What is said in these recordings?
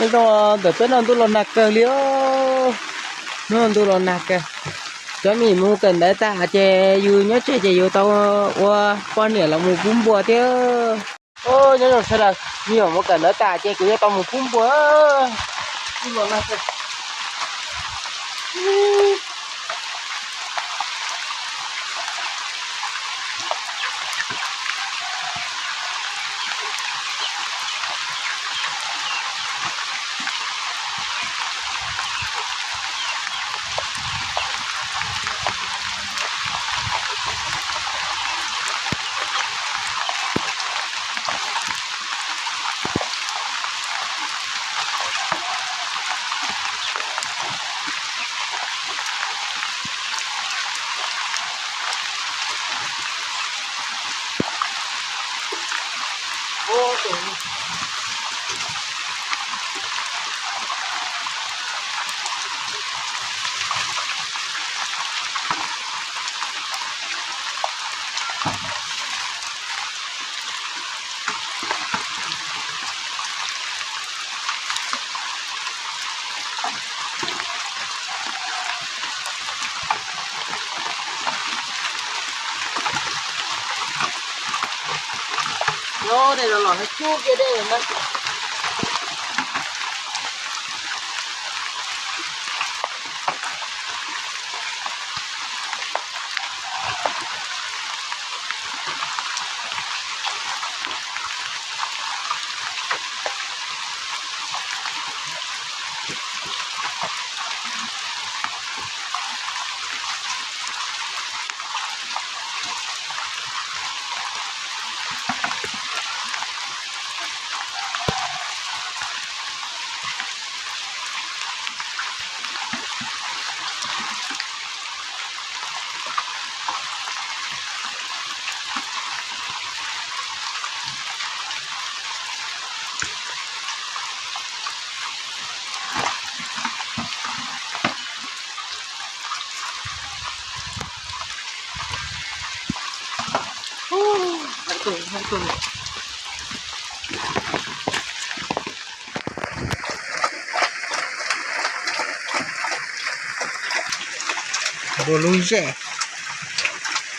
Então, depende do lonaca ali, não do lonaca. Cho mi mu cần đấy ta che yu nhớ che yu tao wa con này là mu bún bò thế. Ô nhớ rồi sao là nhiều mu cần đấy ta che cứ tao mu bún bò. Đi lonaca. โอ้ตรงนี้Yo, đây là lò nó chua kia đây rồi đấy. Hãy subscribe Boluje.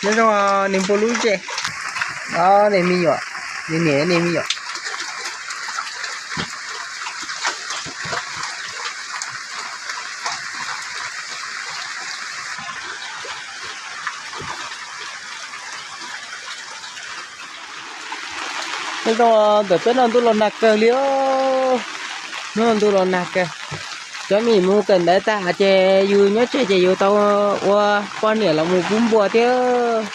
Nên là nem boluje. À nem mi ạ. Nem mi ạ. Nên là depende do lonaca ali, não do lonaca. Cho mi mu cần đấy ta che yu nhớ che yu tao wa con này là mu bún bò thế.